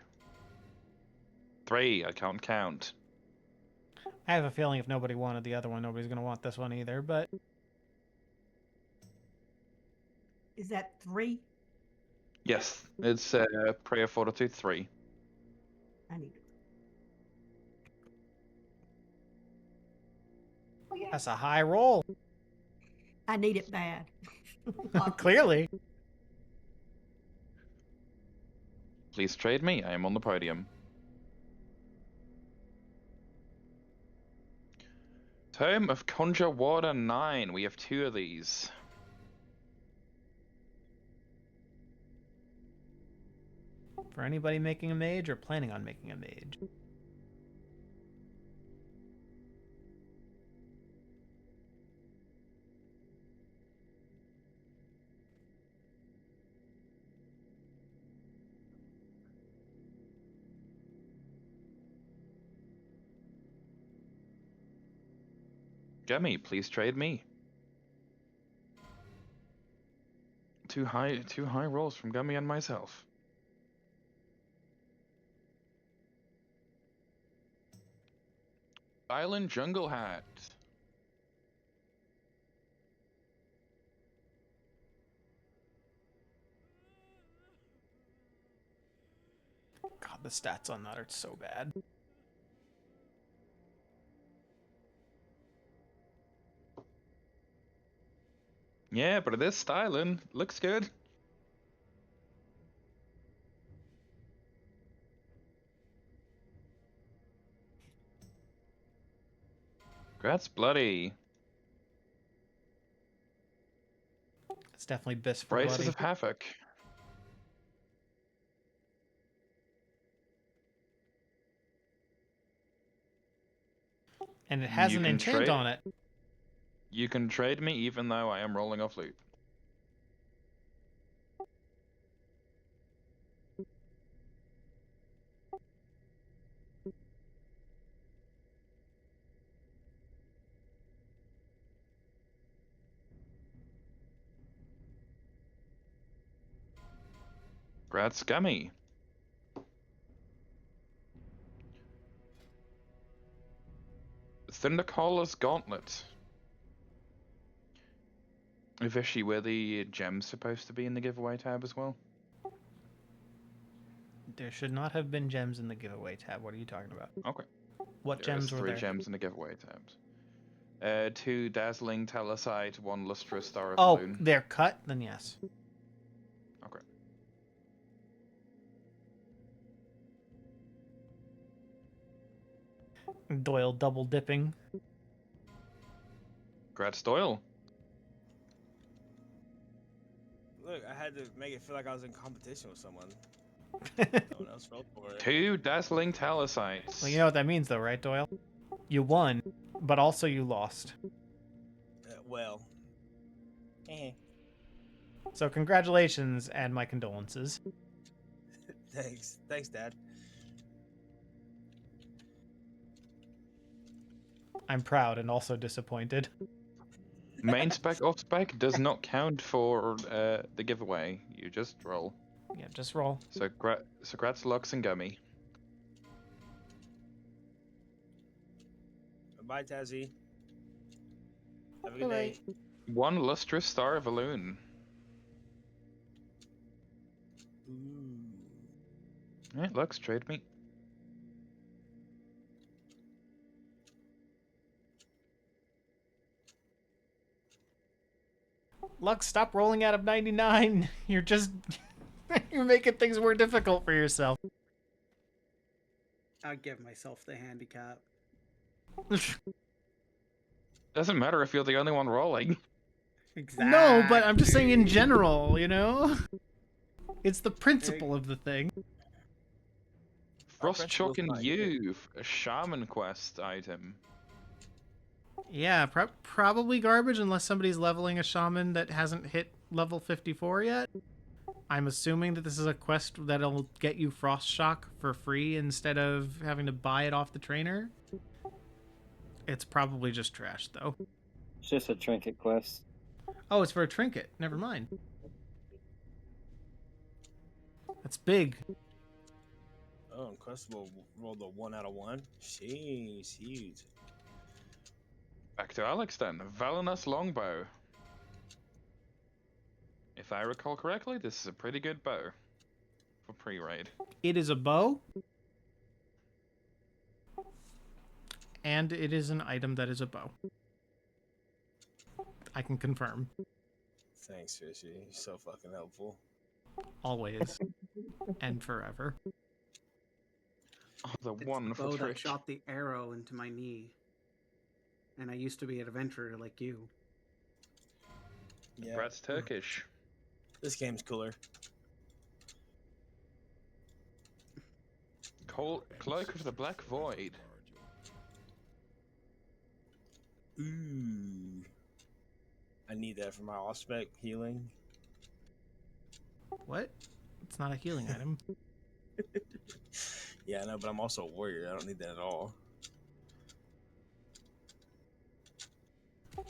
3. I can't count. I have a feeling if nobody wanted the other one, nobody's going to want this one either, but... Is that 3? Yes, it's Prayer of Fortitude 3. I need it. Oh, yeah. That's a high roll. I need it bad. Clearly. Please trade me. I am on the podium. Tome of Conjure Water 9. We have 2 of these. for anybody making a mage or planning on making a mage? Gummy, please trade me. Too high rolls from Gummy and myself. Island Jungle Hat. God, the stats on that are so bad. Yeah, but it is styling. Looks good. Congrats, Bloody. It's definitely Biss for Braces Bloody. of Havoc. And it has You an can enchant trade- on it. You can trade me even though I am rolling off loot. Congrats, Gummy. Thundercaller's Gauntlet. Vishy, were the gems supposed to be in the giveaway tab as well? There should not have been gems in the giveaway tab. What are you talking about? Okay. What There's gems were 3 there? gems in the giveaway tabs. 2 Dazzling Telesite, 1 Lustrous Star of Oh, Balloon. they're cut? Then yes. Okay. Doyle double dipping. Congrats, Doyle. Look, I had to make it feel like I was in competition with someone. No one else rolled for it. 2 Dazzling Telesites. Well, you know what that means, though, right, Doyle? You won, but also you lost. Well. So congratulations and my condolences. Thanks. Thanks, Dad. I'm proud and also disappointed. Main spec, off spec does not count for the giveaway. You just roll. Yeah, just roll. So, congrats, Lux and Gummy. Bye, Tazzy. Have a good Bye-bye. day. 1 Lustrous Star of Balloon. Ooh. Yeah, Lux, trade me. Lux, stop rolling out of 99. You're just... You're making things more difficult for yourself. I'll give myself the handicap. Doesn't matter if you're the only one rolling. Exactly. No, but I'm just saying in general, you know? It's the principle of the thing. Frost principle's Chalk and not here. Youth, a Shaman Quest item. Yeah, probably garbage unless somebody's leveling a shaman that hasn't hit level 54 yet. I'm assuming that this is a quest that'll get you Frost Shock for free instead of having to buy it off the trainer. It's probably just trash, though. It's just a trinket quest. Oh, it's for a trinket. Never mind. That's big. Oh, and Quest will roll the 1 out of 1. Sheesh, huge. Back to Alex then. Valinus Longbow. If I recall correctly, this is a pretty good bow for pre-raid. It is a bow. And it is an item that is a bow. I can confirm. Thanks, Fishy. You're so fucking helpful. Always. And forever. Oh, the It's one the for bow that Trick. shot the arrow into my knee. And I used to be an adventurer like you. Yeah. Congrats, Turkish. This game's cooler. Cloak of the Black Void. Ooh. I need that for my off-spec healing. What? It's not a healing item. Yeah, I know, but I'm also a warrior. I don't need that at all.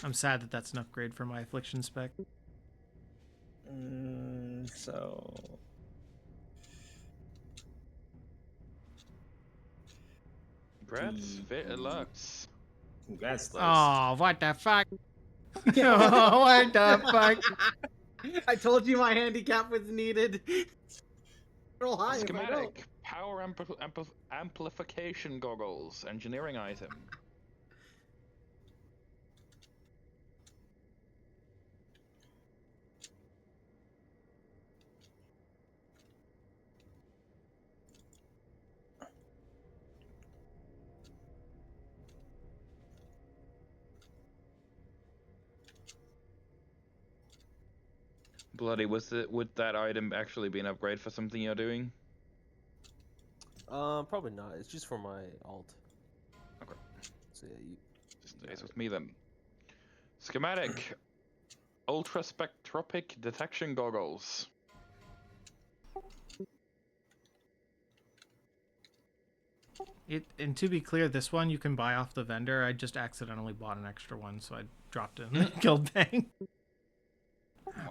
I'm sad that that's an upgrade for my affliction spec. So... Congrats, Fit Lux. Congrats, Lux. Oh, what the fuck? Oh, what the fuck? I told you my handicap was needed. Roll high if I don't. Schematic. Power amplification goggles. Engineering item. Bloody, would that item actually be an upgrade for something you're doing? Probably not. It's just for my alt. Okay. So yeah, you Just stays with me then. Schematic. Ultra spectropic detection goggles. And to be clear, this one you can buy off the vendor. I just accidentally bought an extra one, so I dropped it in the guild bank.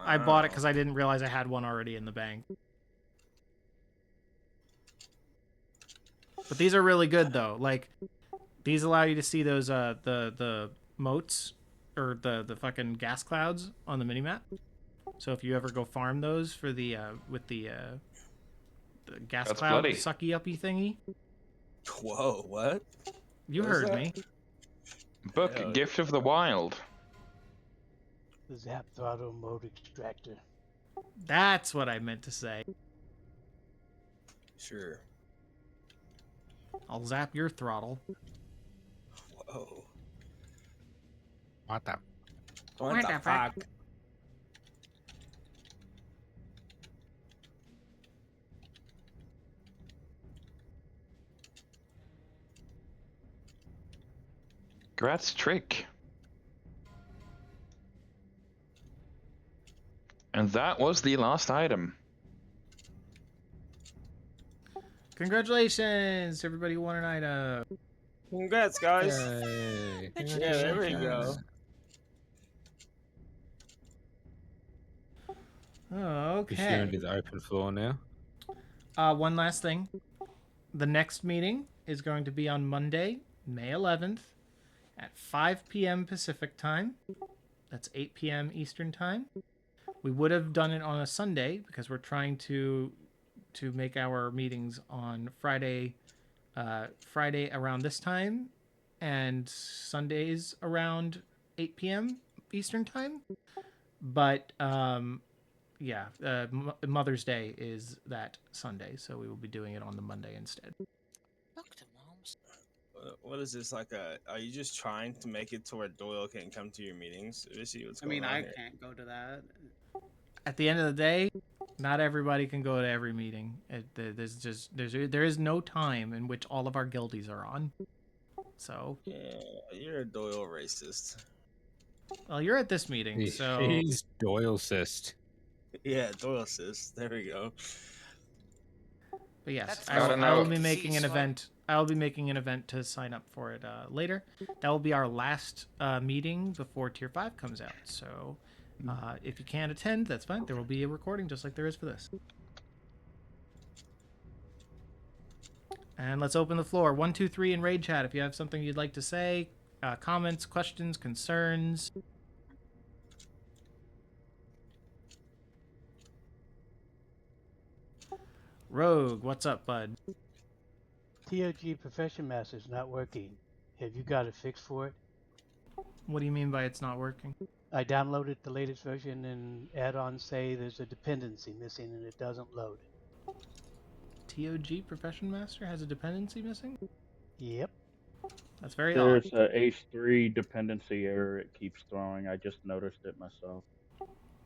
I bought it because I didn't realize I had one already in the bank. But these are really good though. Like, these allow you to see those the motes or the fucking gas clouds on the minimap. So if you ever go farm those for the with the gas That's cloud bloody. sucky uppy thingy. Whoa, what? You What is heard that? me. Book Yeah. Gift of the Wild. The Zap Throttle Mode Extractor. That's what I meant to say. Sure. I'll zap your throttle. Whoa. What the? What the fuck? Congrats, Trick. And that was the last item. Congratulations, everybody who won an item. Congrats, guys. Yay. Yeah, there we go. Be sure and Okay. do the open floor now. One last thing. The next meeting is going to be on Monday, May 11th at 5 p.m. Pacific time. That's 8 p.m. Eastern time. We would have done it on a Sunday because we're trying to make our meetings on Friday around this time and Sundays around 8 p.m. Eastern time. But yeah, Mother's Day is that Sunday, so we will be doing it on the Monday instead. What is this like are you just trying to make it to where Doyle can come to your meetings? Let's see what's I going mean, on I here. can't go to that. At the end of the day, not everybody can go to every meeting. There is no time in which all of our guildies are on. So, Yeah, you're a Doyle racist. well, you're at this meeting, so He's Doyle cyst. Yeah, Doyle sis. There we go. but yes, That's I not will enough. be making an Cease. event. I will be making an event to sign up for it later. That will be our last meeting before Tier 5 comes out. So, if you can't attend, that's fine. There will be a recording just like there is for this. And let's open the floor. 1, 2, 3 in Raid Chat. If you have something you'd like to say, comments, questions, concerns. Rogue, what's up, bud? TOG Profession Master is not working. Have you got a fix for it? What do you mean by it's not working? I downloaded the latest version and add-ons say there's a dependency missing and it doesn't load. TOG Profession Master has a dependency missing? Yep. That's very odd. There's a H3 dependency error it keeps throwing. I just noticed it myself.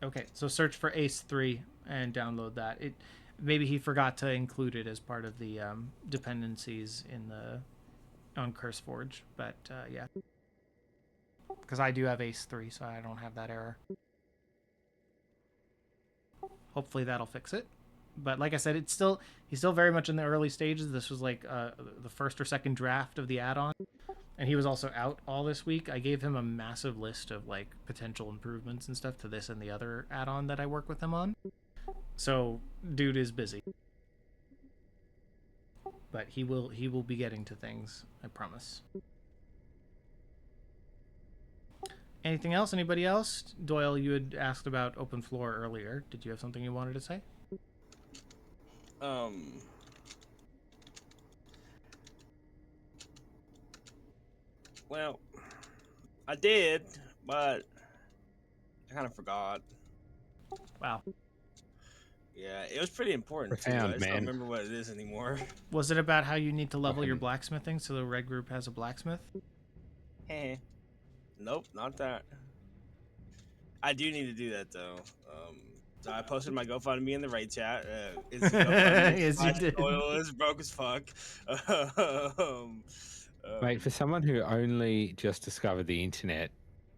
Okay, so search for Ace 3 and download that. maybe he forgot to include it as part of the dependencies on CurseForge. But yeah, because I do have Ace 3, so I don't have that error. Hopefully that'll fix it. But like I said, he's still very much in the early stages. This was like the first or second draft of the add-on, and he was also out all this week. I gave him a massive list of like potential improvements and stuff to this and the other add-on that I work with him on. So dude is busy, but he will be getting to things, I promise. Anything else? Anybody else? Doyle, you had asked about open floor earlier. Did you have something you wanted to say? Well, I did, but I kind of forgot. Wow. Yeah, it was pretty important too. Profound, I just don't man. remember what it is anymore. Was it about how you need to level your blacksmithing so the red group has a blacksmith? Nope, not that. I do need to do that though. So I posted my GoFundMe in the raid chat. It's GoFundMe. Yes, you did. Oil is broke as fuck. Mate, for someone who only just discovered the internet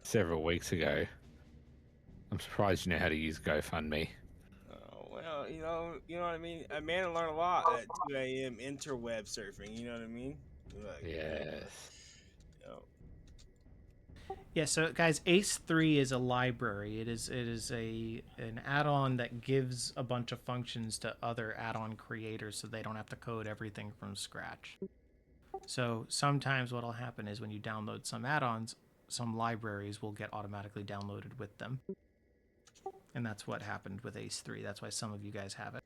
several weeks ago, I'm surprised you know how to use GoFundMe. Well, you know what I mean. A man learned a lot at 2 a.m. interweb surfing. You know what I mean? Like, Yes. You know. Yeah, so guys, Ace 3 is a library. It is an add-on that gives a bunch of functions to other add-on creators so they don't have to code everything from scratch. So sometimes what'll happen is when you download some add-ons, some libraries will get automatically downloaded with them. And that's what happened with Ace 3. That's why some of you guys have it.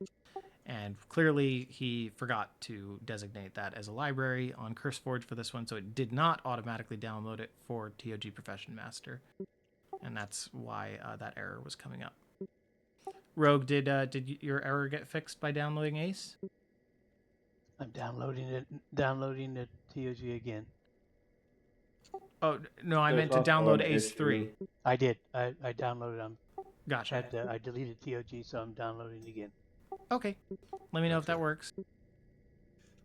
And clearly he forgot to designate that as a library on CurseForge for this one, so it did not automatically download it for TOG Profession Master. And that's why that error was coming up. Rogue, did your error get fixed by downloading Ace? I'm downloading the TOG again. Oh, no, I meant to download Ace 3. I did. I downloaded them. Gotcha. I deleted TOG, so I'm downloading again. Okay. Let me know if that works.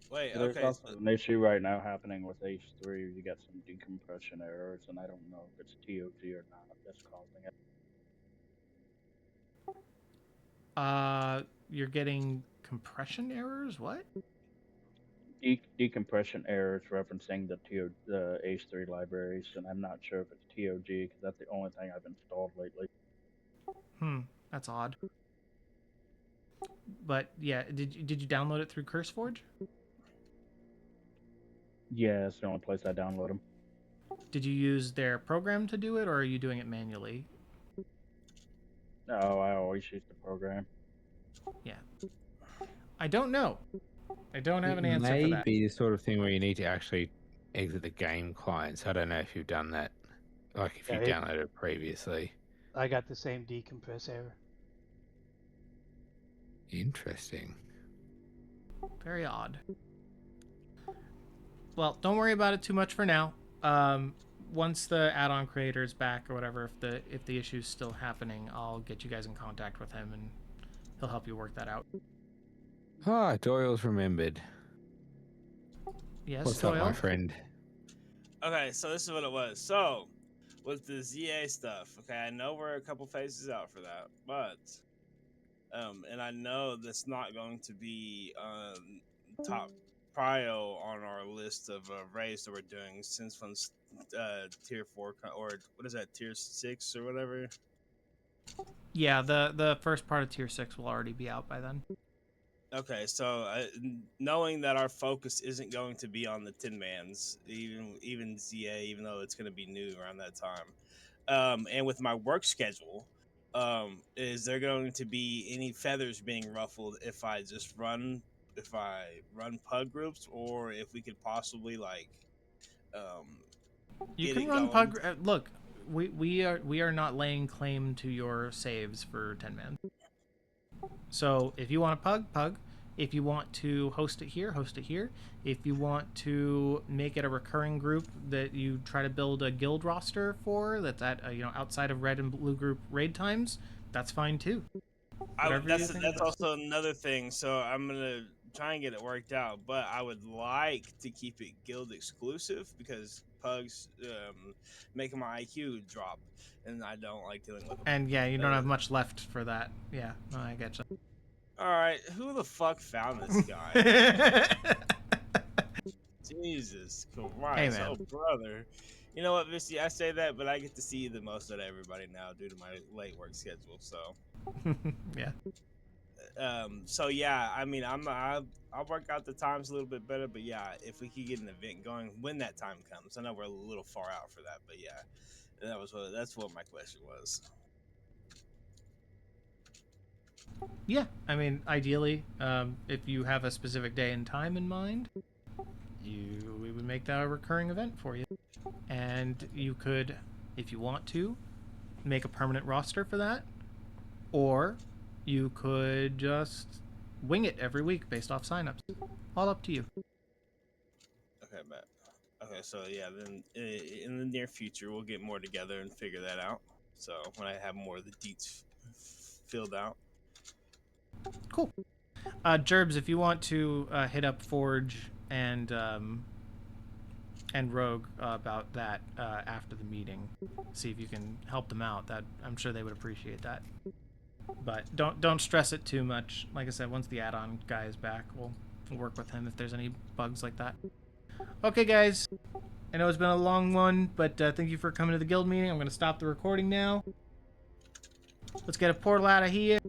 Wait, There's okay. also an issue right now happening with H3. You got some decompression errors, and I don't know if it's TOG or not that's causing it. You're getting compression errors? What? Decompression errors referencing the H3 libraries, and I'm not sure if it's TOG because that's the only thing I've installed lately. That's odd. But yeah, did you download it through CurseForge? Yeah, it's the only place I download them. Did you use their program to do it, or are you doing it manually? No, I always use the program. Yeah. I don't know. I don't have an answer for that. Maybe the sort of thing where you need to actually exit the game client. So I don't know if you've done that, like if you downloaded it previously. I got the same decompress error. Interesting. Very odd. Well, don't worry about it too much for now. Once the add-on creator is back or whatever, if the issue's still happening, I'll get you guys in contact with him and he'll help you work that out. Ah, Doyle's remembered. Yes, What's Doyle? up, my friend? Okay, so this is what it was. So, with the ZA stuff, okay, I know we're a couple phases out for that, but, and I know that's not going to be top prio on our list of raids that we're doing since one's tier 4 or what is that, tier 6 or whatever. Yeah, the first part of tier 6 will already be out by then. Okay, so knowing that our focus isn't going to be on the Tin Mans, even ZA, even though it's going to be new around that time, and with my work schedule, is there going to be any feathers being ruffled if I run pug groups, or if we could possibly you can run pug. Look, we are not laying claim to your saves for 10 man. So if you want a pug. If you want to host it here, host it here. If you want to make it a recurring group that you try to build a guild roster for, that's at outside of red and blue group raid times, that's fine too. Whatever you think That's about. also another thing. So I'm gonna try and get it worked out, but I would like to keep it guild exclusive because pugs making my IQ drop, and I don't like dealing with them. And yeah, you don't have much left for that. Yeah, no, I get you. All right, who the fuck found this guy? Jesus Christ, man. oh brother. You know what, Misty? I say that, but I get to see the most out of everybody now due to my late work schedule. So, Yeah. So yeah, I mean, I'll work out the times a little bit better, but yeah, if we could get an event going when that time comes, I know we're a little far out for that, but yeah, that's what my question was. Yeah, I mean, ideally, if you have a specific day and time in mind, we would make that a recurring event for you. And you could, if you want to, make a permanent roster for that, or you could just wing it every week based off signups. All up to you. Okay, bet. Okay, so yeah, then in the near future we'll get more together and figure that out. So when I have more of the deets filled out. Cool. Gerbs, if you want to hit up Forge and Rogue about that after the meeting, see if you can help them out. That I'm sure they would appreciate that. But don't stress it too much. Like I said, once the add-on guy is back, we'll work with him if there's any bugs like that. Okay, guys. I know it's been a long one, but thank you for coming to the guild meeting. I'm going to stop the recording now. Let's get a portal out of here.